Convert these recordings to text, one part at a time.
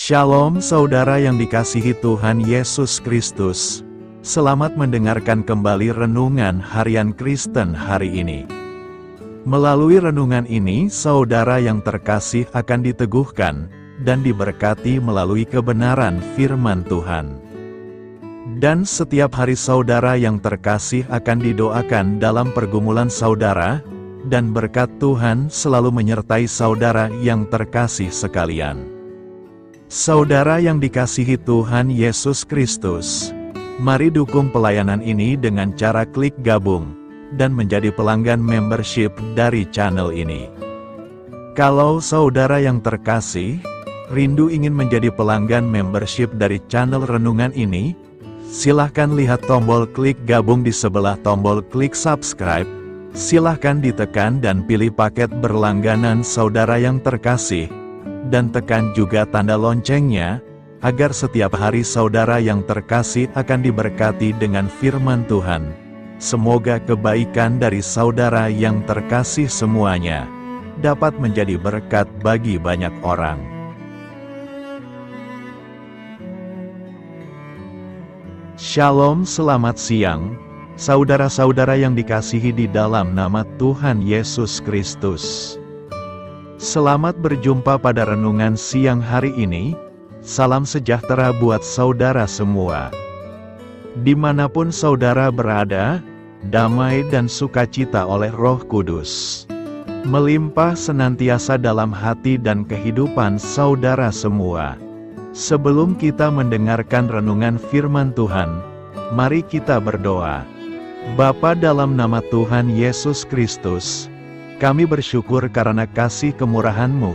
Shalom saudara yang dikasihi Tuhan Yesus Kristus. Selamat mendengarkan kembali Renungan Harian Kristen hari ini. Melalui renungan ini, saudara yang terkasih akan diteguhkan dan diberkati melalui kebenaran firman Tuhan. Dan setiap hari saudara yang terkasih akan didoakan dalam pergumulan saudara, dan berkat Tuhan selalu menyertai saudara yang terkasih sekalian. Saudara yang dikasihi Tuhan Yesus Kristus, mari dukung pelayanan ini dengan cara klik gabung dan menjadi pelanggan membership dari channel ini. Kalau saudara yang terkasih, rindu ingin menjadi pelanggan membership dari channel renungan ini, silahkan lihat tombol klik gabung di sebelah tombol klik subscribe, silahkan ditekan dan pilih paket berlangganan saudara yang terkasih, dan tekan juga tanda loncengnya, agar setiap hari saudara yang terkasih akan diberkati dengan firman Tuhan. Semoga kebaikan dari saudara yang terkasih semuanya dapat menjadi berkat bagi banyak orang. Shalom, selamat siang, saudara-saudara yang dikasihi di dalam nama Tuhan Yesus Kristus. Selamat berjumpa pada renungan siang hari ini. Salam sejahtera buat saudara semua. Dimanapun saudara berada, damai dan sukacita oleh Roh Kudus melimpah senantiasa dalam hati dan kehidupan saudara semua. Sebelum kita mendengarkan renungan firman Tuhan, mari kita berdoa. Bapa, dalam nama Tuhan Yesus Kristus, kami bersyukur karena kasih kemurahan-Mu,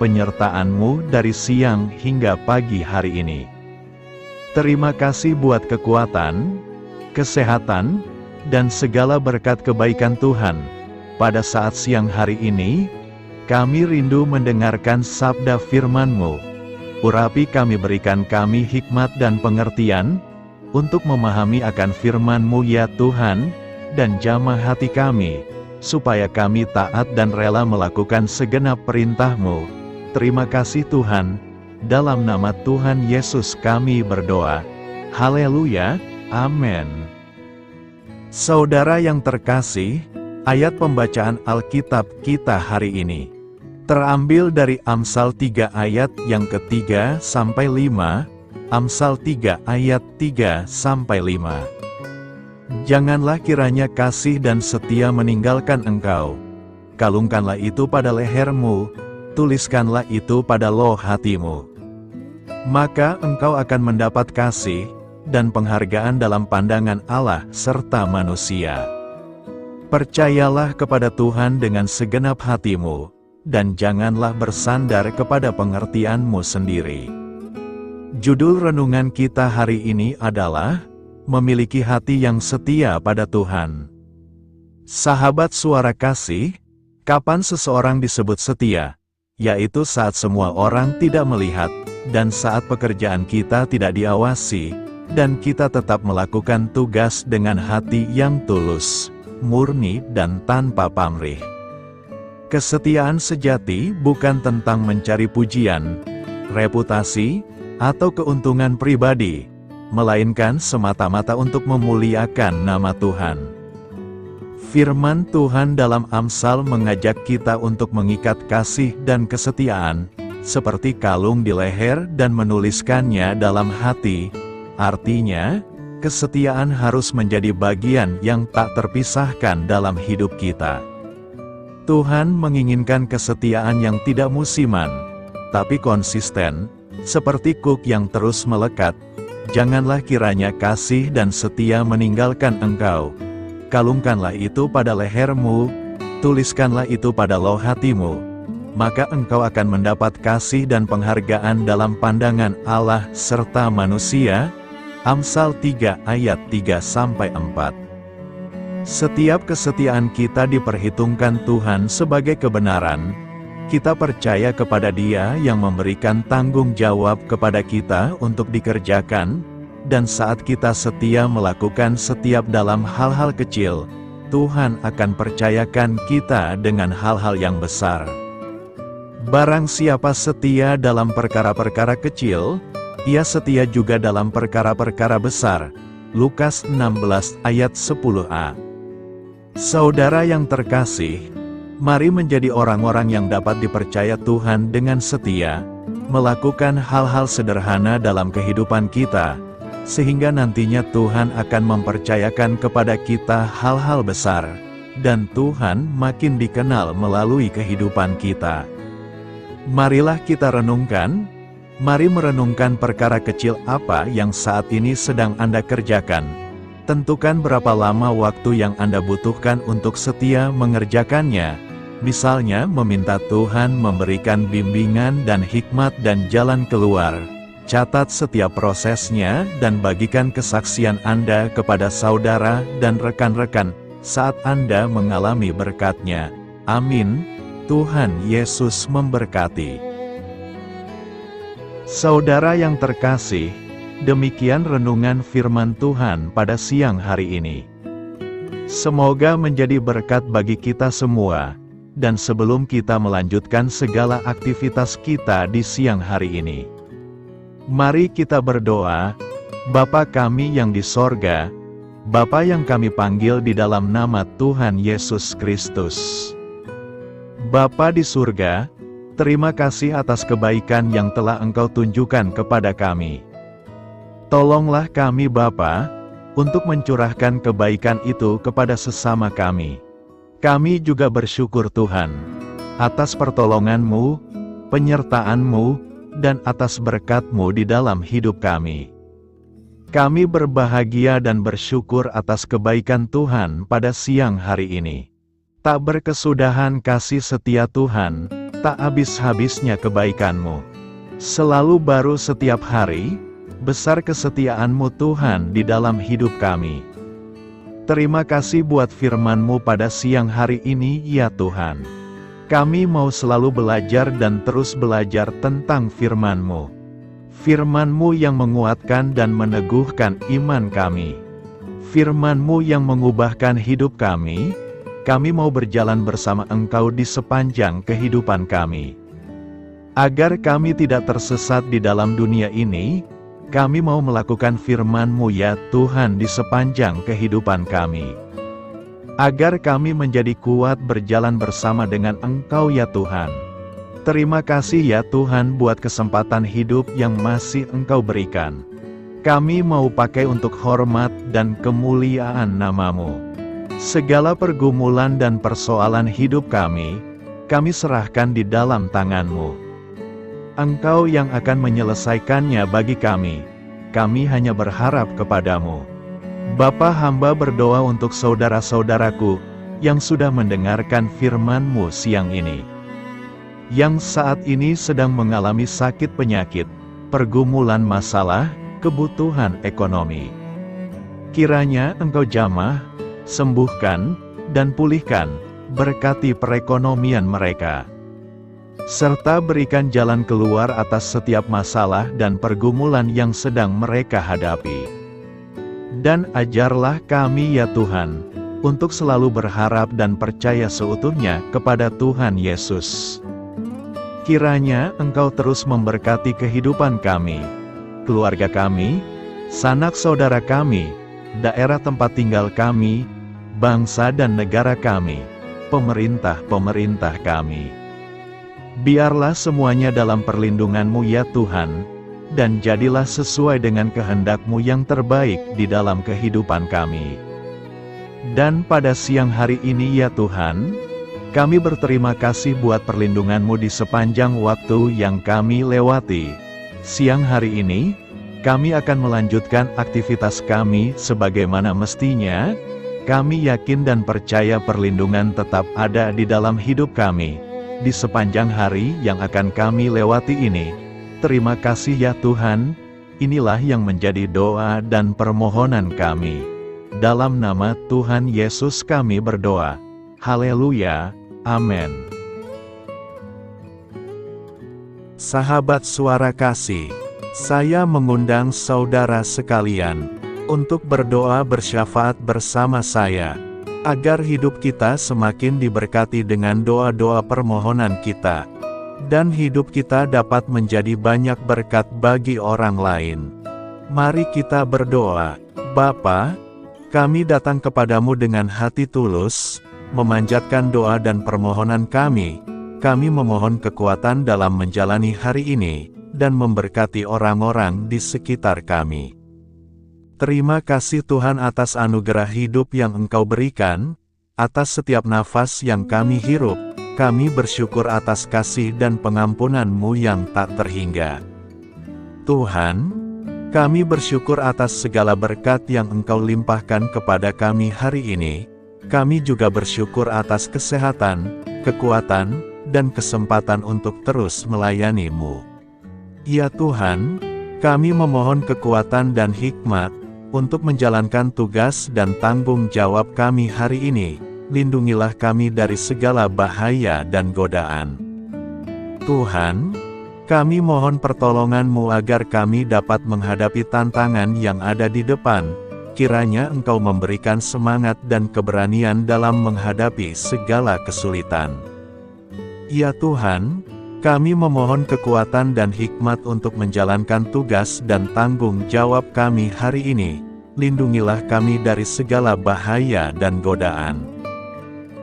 penyertaan-Mu dari siang hingga pagi hari ini. Terima kasih buat kekuatan, kesehatan, dan segala berkat kebaikan Tuhan. Pada saat siang hari ini, kami rindu mendengarkan sabda firman-Mu. Urapi kami, berikan kami hikmat dan pengertian, untuk memahami akan firman-Mu ya Tuhan, dan jamah hati kami, supaya kami taat dan rela melakukan segenap perintah-Mu. Terima kasih Tuhan, dalam nama Tuhan Yesus kami berdoa. Haleluya, amin. Saudara yang terkasih, ayat pembacaan Alkitab kita hari ini terambil dari Amsal 3 ayat yang ketiga sampai 5, Amsal 3 ayat 3 sampai 5. Janganlah kiranya kasih dan setia meninggalkan engkau. Kalungkanlah itu pada lehermu, tuliskanlah itu pada loh hatimu. Maka engkau akan mendapat kasih dan penghargaan dalam pandangan Allah serta manusia. Percayalah kepada Tuhan dengan segenap hatimu, dan janganlah bersandar kepada pengertianmu sendiri. Judul renungan kita hari ini adalah memiliki hati yang setia pada Tuhan. Sahabat suara kasih, kapan seseorang disebut setia? Yaitu saat semua orang tidak melihat, dan saat pekerjaan kita tidak diawasi, dan kita tetap melakukan tugas dengan hati yang tulus, murni dan tanpa pamrih. Kesetiaan sejati bukan tentang mencari pujian, reputasi, atau keuntungan pribadi, melainkan semata-mata untuk memuliakan nama Tuhan. Firman Tuhan dalam Amsal mengajak kita untuk mengikat kasih dan kesetiaan, seperti kalung di leher dan menuliskannya dalam hati. Artinya, kesetiaan harus menjadi bagian yang tak terpisahkan dalam hidup kita. Tuhan menginginkan kesetiaan yang tidak musiman, tapi konsisten, seperti kuk yang terus melekat. Janganlah kiranya kasih dan setia meninggalkan engkau. Kalungkanlah itu pada lehermu, tuliskanlah itu pada loh hatimu. Maka engkau akan mendapat kasih dan penghargaan dalam pandangan Allah serta manusia. Amsal 3 ayat 3-4. Setiap kesetiaan kita diperhitungkan Tuhan sebagai kebenaran. Kita percaya kepada Dia yang memberikan tanggung jawab kepada kita untuk dikerjakan, dan saat kita setia melakukan setiap dalam hal-hal kecil, Tuhan akan percayakan kita dengan hal-hal yang besar. Barang siapa setia dalam perkara-perkara kecil, ia setia juga dalam perkara-perkara besar. Lukas 16 ayat 10a. Saudara yang terkasih, mari menjadi orang-orang yang dapat dipercaya Tuhan dengan setia, melakukan hal-hal sederhana dalam kehidupan kita, sehingga nantinya Tuhan akan mempercayakan kepada kita hal-hal besar, dan Tuhan makin dikenal melalui kehidupan kita. Marilah kita renungkan. Mari merenungkan perkara kecil apa yang saat ini sedang Anda kerjakan. Tentukan berapa lama waktu yang Anda butuhkan untuk setia mengerjakannya. Misalnya meminta Tuhan memberikan bimbingan dan hikmat dan jalan keluar. Catat setiap prosesnya dan bagikan kesaksian Anda kepada saudara dan rekan-rekan saat Anda mengalami berkat-Nya. Amin. Tuhan Yesus memberkati. Saudara yang terkasih, demikian renungan firman Tuhan pada siang hari ini. Semoga menjadi berkat bagi kita semua, dan sebelum kita melanjutkan segala aktivitas kita di siang hari ini, mari kita berdoa. Bapa kami yang di sorga, Bapa yang kami panggil di dalam nama Tuhan Yesus Kristus. Bapa di surga, terima kasih atas kebaikan yang telah Engkau tunjukkan kepada kami. Tolonglah kami Bapa, untuk mencurahkan kebaikan itu kepada sesama kami. Kami juga bersyukur Tuhan, atas pertolongan-Mu, penyertaan-Mu, dan atas berkat-Mu di dalam hidup kami. Kami berbahagia dan bersyukur atas kebaikan Tuhan pada siang hari ini. Tak berkesudahan kasih setia Tuhan, tak habis-habisnya kebaikan-Mu. Selalu baru setiap hari, besar kesetiaan-Mu Tuhan di dalam hidup kami. Terima kasih buat firman-Mu pada siang hari ini ya Tuhan. Kami mau selalu belajar dan terus belajar tentang firman-Mu. Firman-Mu yang menguatkan dan meneguhkan iman kami. Firman-Mu yang mengubahkan hidup kami. Kami mau berjalan bersama Engkau di sepanjang kehidupan kami. Agar kami tidak tersesat di dalam dunia ini, kami mau melakukan firman-Mu ya Tuhan di sepanjang kehidupan kami. Agar kami menjadi kuat berjalan bersama dengan Engkau ya Tuhan. Terima kasih ya Tuhan buat kesempatan hidup yang masih Engkau berikan. Kami mau pakai untuk hormat dan kemuliaan nama-Mu. Segala pergumulan dan persoalan hidup kami serahkan di dalam tangan-Mu. Engkau yang akan menyelesaikannya bagi kami. Kami hanya berharap kepada-Mu. Bapa, hamba berdoa untuk saudara-saudaraku yang sudah mendengarkan firman-Mu siang ini. Yang saat ini sedang mengalami sakit penyakit, pergumulan masalah, kebutuhan ekonomi. Kiranya Engkau jamah, sembuhkan, dan pulihkan, berkati perekonomian mereka. Serta berikan jalan keluar atas setiap masalah dan pergumulan yang sedang mereka hadapi. Dan ajarlah kami ya Tuhan, untuk selalu berharap dan percaya seutuhnya kepada Tuhan Yesus. Kiranya Engkau terus memberkati kehidupan kami, keluarga kami, sanak saudara kami, daerah tempat tinggal kami, bangsa dan negara kami, pemerintah-pemerintah kami. Biarlah semuanya dalam perlindungan-Mu ya Tuhan, dan jadilah sesuai dengan kehendak-Mu yang terbaik di dalam kehidupan kami. Dan pada siang hari ini ya Tuhan, kami berterima kasih buat perlindungan-Mu di sepanjang waktu yang kami lewati. Siang hari ini, kami akan melanjutkan aktivitas kami sebagaimana mestinya. Kami yakin dan percaya perlindungan tetap ada di dalam hidup kami, di sepanjang hari yang akan kami lewati ini. Terima kasih ya Tuhan, inilah yang menjadi doa dan permohonan kami. Dalam nama Tuhan Yesus kami berdoa. Haleluya, amin. Sahabat Suara Kasih, saya mengundang saudara sekalian untuk berdoa bersyafaat bersama saya, agar hidup kita semakin diberkati dengan doa-doa permohonan kita. dan hidup kita dapat menjadi banyak berkat bagi orang lain. Mari kita berdoa. Bapa, kami datang kepadamu dengan hati tulus, memanjatkan doa dan permohonan kami. Kami memohon kekuatan dalam menjalani hari ini, dan memberkati orang-orang di sekitar kami. Terima kasih Tuhan atas anugerah hidup yang Engkau berikan, atas setiap nafas yang kami hirup. Kami bersyukur atas kasih dan pengampunan-Mu yang tak terhingga. Tuhan, kami bersyukur atas segala berkat yang Engkau limpahkan kepada kami hari ini. Kami juga bersyukur atas kesehatan, kekuatan, dan kesempatan untuk terus melayani-Mu. Ya Tuhan, kami memohon kekuatan dan hikmat untuk menjalankan tugas dan tanggung jawab kami hari ini. Lindungilah kami dari segala bahaya dan godaan. Tuhan, kami mohon pertolongan-Mu agar kami dapat menghadapi tantangan yang ada di depan. Kiranya Engkau memberikan semangat dan keberanian dalam menghadapi segala kesulitan. Ya Tuhan, kami memohon kekuatan dan hikmat untuk menjalankan tugas dan tanggung jawab kami hari ini. Lindungilah kami dari segala bahaya dan godaan.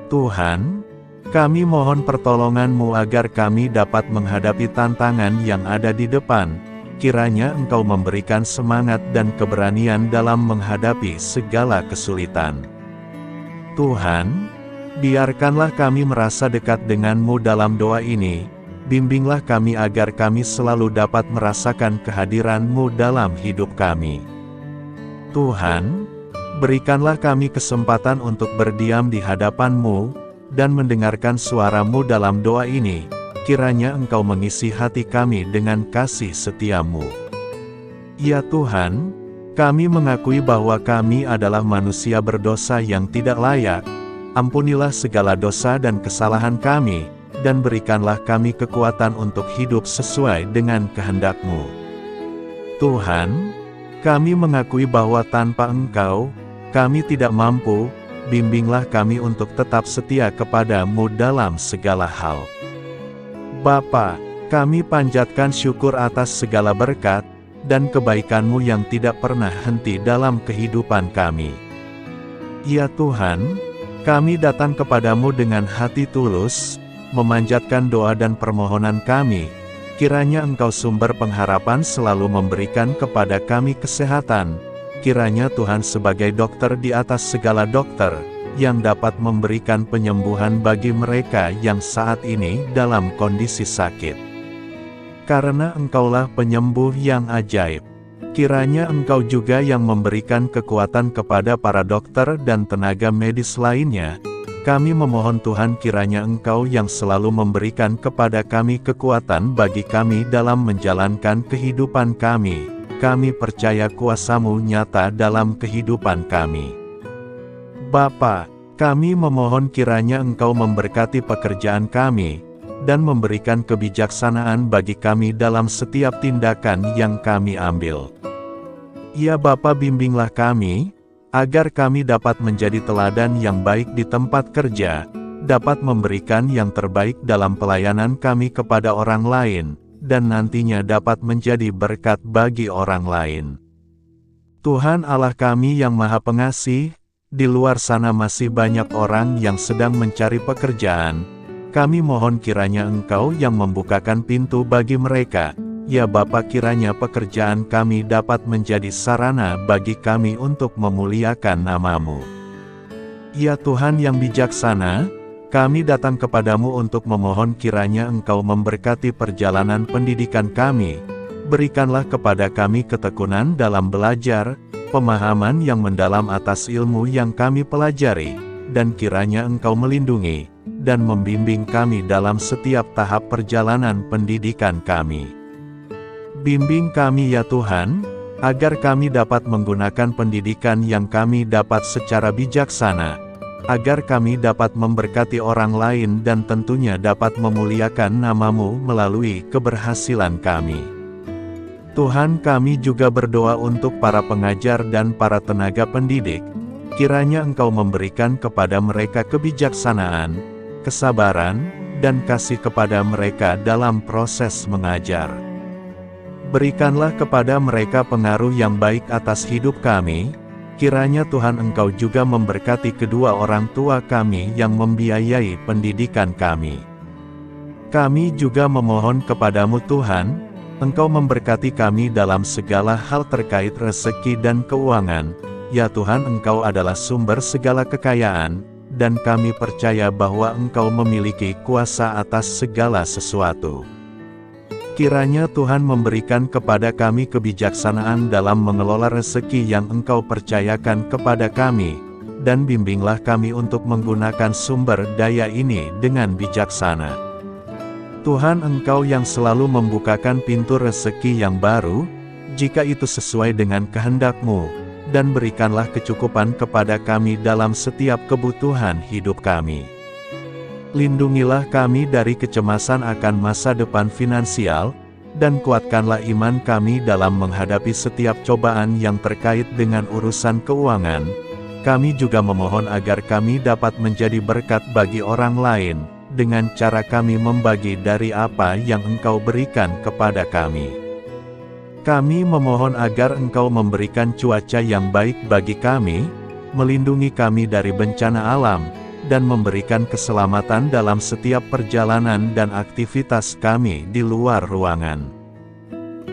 Tuhan, kami mohon pertolongan-Mu agar kami dapat menghadapi tantangan yang ada di depan. Kiranya Engkau memberikan semangat dan keberanian dalam menghadapi segala kesulitan. Tuhan, biarkanlah kami merasa dekat dengan-Mu dalam doa ini. Bimbinglah kami agar kami selalu dapat merasakan kehadiran-Mu dalam hidup kami. Tuhan, berikanlah kami kesempatan untuk berdiam di hadapan-Mu, dan mendengarkan suara-Mu dalam doa ini. Kiranya Engkau mengisi hati kami dengan kasih setia-Mu. Ya Tuhan, kami mengakui bahwa kami adalah manusia berdosa yang tidak layak. Ampunilah segala dosa dan kesalahan kami, dan berikanlah kami kekuatan untuk hidup sesuai dengan kehendak-Mu. Tuhan, kami mengakui bahwa tanpa Engkau, kami tidak mampu. Bimbinglah kami untuk tetap setia kepada-Mu dalam segala hal. Bapa, kami panjatkan syukur atas segala berkat dan kebaikan-Mu yang tidak pernah henti dalam kehidupan kami. Ya Tuhan, kami datang kepadamu dengan hati tulus, memanjatkan doa dan permohonan kami. Kiranya Engkau sumber pengharapan selalu memberikan kepada kami kesehatan. Kiranya Tuhan sebagai dokter di atas segala dokter, yang dapat memberikan penyembuhan bagi mereka yang saat ini dalam kondisi sakit. Karena Engkaulah penyembuh yang ajaib. Kiranya Engkau juga yang memberikan kekuatan kepada para dokter dan tenaga medis lainnya. Kami memohon Tuhan kiranya Engkau yang selalu memberikan kepada kami kekuatan bagi kami dalam menjalankan kehidupan kami. Kami percaya kuasa-Mu nyata dalam kehidupan kami. Bapa, kami memohon kiranya Engkau memberkati pekerjaan kami, dan memberikan kebijaksanaan bagi kami dalam setiap tindakan yang kami ambil. Ya Bapa, bimbinglah kami, agar kami dapat menjadi teladan yang baik di tempat kerja, dapat memberikan yang terbaik dalam pelayanan kami kepada orang lain, dan nantinya dapat menjadi berkat bagi orang lain. Tuhan Allah kami yang Maha Pengasih, di luar sana masih banyak orang yang sedang mencari pekerjaan. Kami mohon kiranya Engkau yang membukakan pintu bagi mereka. Ya Bapa, kiranya pekerjaan kami dapat menjadi sarana bagi kami untuk memuliakan nama-Mu. Ya Tuhan yang bijaksana, kami datang kepadamu untuk memohon kiranya Engkau memberkati perjalanan pendidikan kami. Berikanlah kepada kami ketekunan dalam belajar, pemahaman yang mendalam atas ilmu yang kami pelajari, dan kiranya Engkau melindungi dan membimbing kami dalam setiap tahap perjalanan pendidikan kami. Bimbing kami ya Tuhan, agar kami dapat menggunakan pendidikan yang kami dapat secara bijaksana, agar kami dapat memberkati orang lain dan tentunya dapat memuliakan nama-Mu melalui keberhasilan kami. Tuhan, kami juga berdoa untuk para pengajar dan para tenaga pendidik. Kiranya Engkau memberikan kepada mereka kebijaksanaan, kesabaran, dan kasih kepada mereka dalam proses mengajar. Berikanlah kepada mereka pengaruh yang baik atas hidup kami. Kiranya Tuhan Engkau juga memberkati kedua orang tua kami yang membiayai pendidikan kami. Kami juga memohon kepadamu Tuhan, Engkau memberkati kami dalam segala hal terkait rezeki dan keuangan. Ya Tuhan, Engkau adalah sumber segala kekayaan, dan kami percaya bahwa Engkau memiliki kuasa atas segala sesuatu. Kiranya Tuhan memberikan kepada kami kebijaksanaan dalam mengelola rezeki yang Engkau percayakan kepada kami, dan bimbinglah kami untuk menggunakan sumber daya ini dengan bijaksana. Tuhan, Engkau yang selalu membukakan pintu rezeki yang baru, jika itu sesuai dengan kehendak-Mu, dan berikanlah kecukupan kepada kami dalam setiap kebutuhan hidup kami. Lindungilah kami dari kecemasan akan masa depan finansial, dan kuatkanlah iman kami dalam menghadapi setiap cobaan yang terkait dengan urusan keuangan. Kami juga memohon agar kami dapat menjadi berkat bagi orang lain, dengan cara kami membagi dari apa yang Engkau berikan kepada kami. Kami memohon agar Engkau memberikan cuaca yang baik bagi kami, melindungi kami dari bencana alam, dan memberikan keselamatan dalam setiap perjalanan dan aktivitas kami di luar ruangan.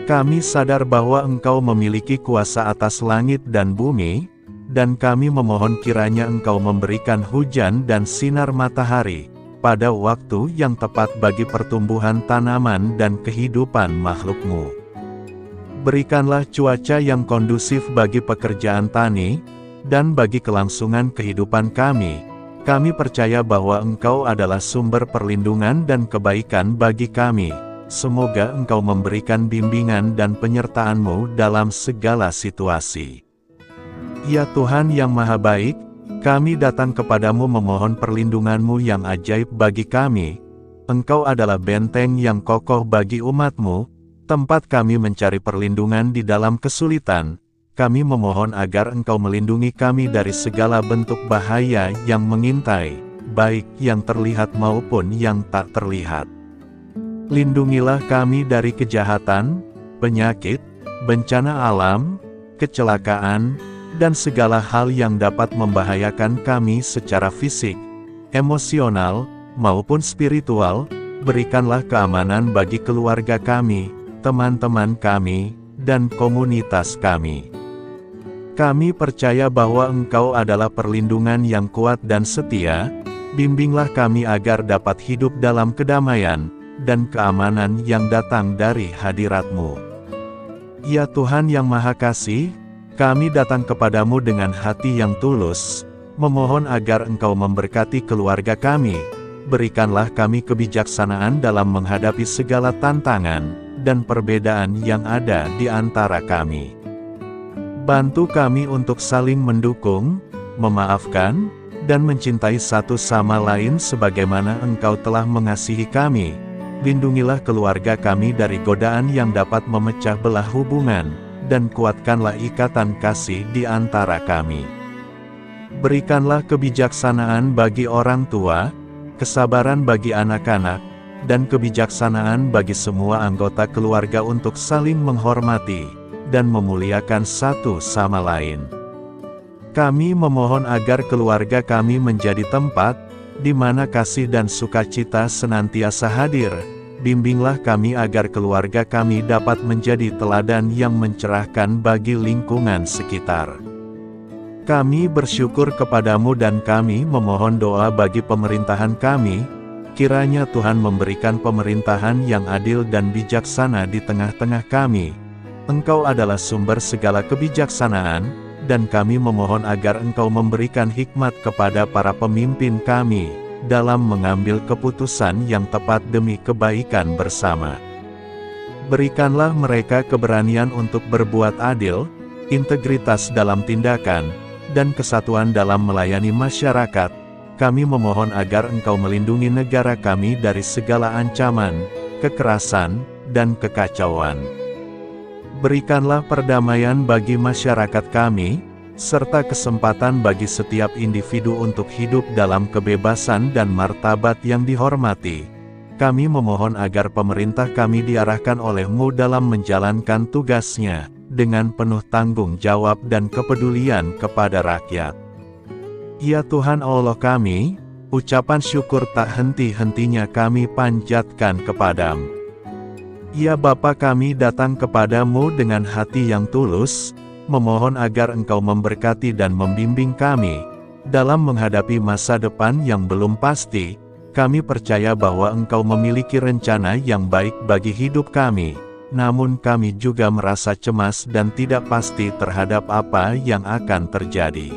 Kami sadar bahwa Engkau memiliki kuasa atas langit dan bumi, dan kami memohon kiranya Engkau memberikan hujan dan sinar matahari pada waktu yang tepat bagi pertumbuhan tanaman dan kehidupan makhluk-Mu. Berikanlah cuaca yang kondusif bagi pekerjaan tani, dan bagi kelangsungan kehidupan kami. Kami percaya bahwa Engkau adalah sumber perlindungan dan kebaikan bagi kami. Semoga Engkau memberikan bimbingan dan penyertaan-Mu dalam segala situasi. Ya Tuhan yang Maha Baik, kami datang kepadamu memohon perlindungan-Mu yang ajaib bagi kami. Engkau adalah benteng yang kokoh bagi umat-Mu, tempat kami mencari perlindungan di dalam kesulitan. Kami memohon agar Engkau melindungi kami dari segala bentuk bahaya yang mengintai, baik yang terlihat maupun yang tak terlihat. Lindungilah kami dari kejahatan, penyakit, bencana alam, kecelakaan, dan segala hal yang dapat membahayakan kami secara fisik, emosional, maupun spiritual. Berikanlah keamanan bagi keluarga kami, teman-teman kami, dan komunitas kami. Kami percaya bahwa Engkau adalah perlindungan yang kuat dan setia. Bimbinglah kami agar dapat hidup dalam kedamaian dan keamanan yang datang dari hadirat-Mu. Ya Tuhan yang Maha Kasih, kami datang kepadamu dengan hati yang tulus, memohon agar Engkau memberkati keluarga kami. Berikanlah kami kebijaksanaan dalam menghadapi segala tantangan dan perbedaan yang ada di antara kami. Bantu kami untuk saling mendukung, memaafkan, dan mencintai satu sama lain sebagaimana Engkau telah mengasihi kami. Lindungilah keluarga kami dari godaan yang dapat memecah belah hubungan, dan kuatkanlah ikatan kasih di antara kami. Berikanlah kebijaksanaan bagi orang tua, kesabaran bagi anak-anak, dan kebijaksanaan bagi semua anggota keluarga untuk saling menghormati dan memuliakan satu sama lain. Kami memohon agar keluarga kami menjadi tempat di mana kasih dan sukacita senantiasa hadir. Bimbinglah kami agar keluarga kami dapat menjadi teladan yang mencerahkan bagi lingkungan sekitar. Kami bersyukur kepadamu dan kami memohon doa bagi pemerintahan kami. Kiranya Tuhan memberikan pemerintahan yang adil dan bijaksana di tengah-tengah kami. Engkau adalah sumber segala kebijaksanaan, dan kami memohon agar Engkau memberikan hikmat kepada para pemimpin kami, dalam mengambil keputusan yang tepat demi kebaikan bersama. Berikanlah mereka keberanian untuk berbuat adil, integritas dalam tindakan, dan kesatuan dalam melayani masyarakat. Kami memohon agar Engkau melindungi negara kami dari segala ancaman, kekerasan, dan kekacauan. Berikanlah perdamaian bagi masyarakat kami, serta kesempatan bagi setiap individu untuk hidup dalam kebebasan dan martabat yang dihormati. kami memohon agar pemerintah kami diarahkan oleh-Mu dalam menjalankan tugasnya, dengan penuh tanggung jawab dan kepedulian kepada rakyat. Ya Tuhan Allah kami, ucapan syukur tak henti-hentinya kami panjatkan kepadamu. Ya Bapa, kami datang kepadamu dengan hati yang tulus, memohon agar Engkau memberkati dan membimbing kami, dalam menghadapi masa depan yang belum pasti. Kami percaya bahwa Engkau memiliki rencana yang baik bagi hidup kami, namun kami juga merasa cemas dan tidak pasti terhadap apa yang akan terjadi.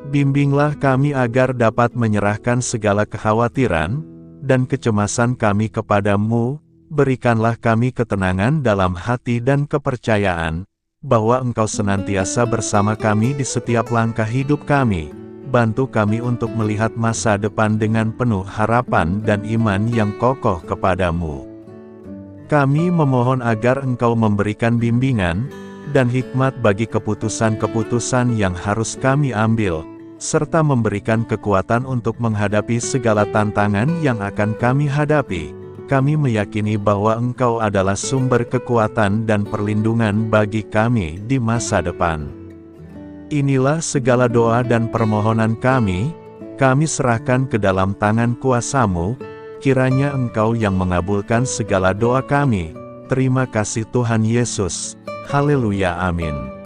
Bimbinglah kami agar dapat menyerahkan segala kekhawatiran dan kecemasan kami kepadamu, berikanlah kami ketenangan dalam hati dan kepercayaan, bahwa Engkau senantiasa bersama kami di setiap langkah hidup kami. Bantu kami untuk melihat masa depan dengan penuh harapan dan iman yang kokoh kepadamu. Kami memohon agar Engkau memberikan bimbingan dan hikmat bagi keputusan-keputusan yang harus kami ambil, serta memberikan kekuatan untuk menghadapi segala tantangan yang akan kami hadapi. Kami meyakini bahwa Engkau adalah sumber kekuatan dan perlindungan bagi kami di masa depan. Inilah segala doa dan permohonan kami serahkan ke dalam tangan kuasa-Mu, kiranya Engkau yang mengabulkan segala doa kami. Terima kasih Tuhan Yesus. Haleluya, amin.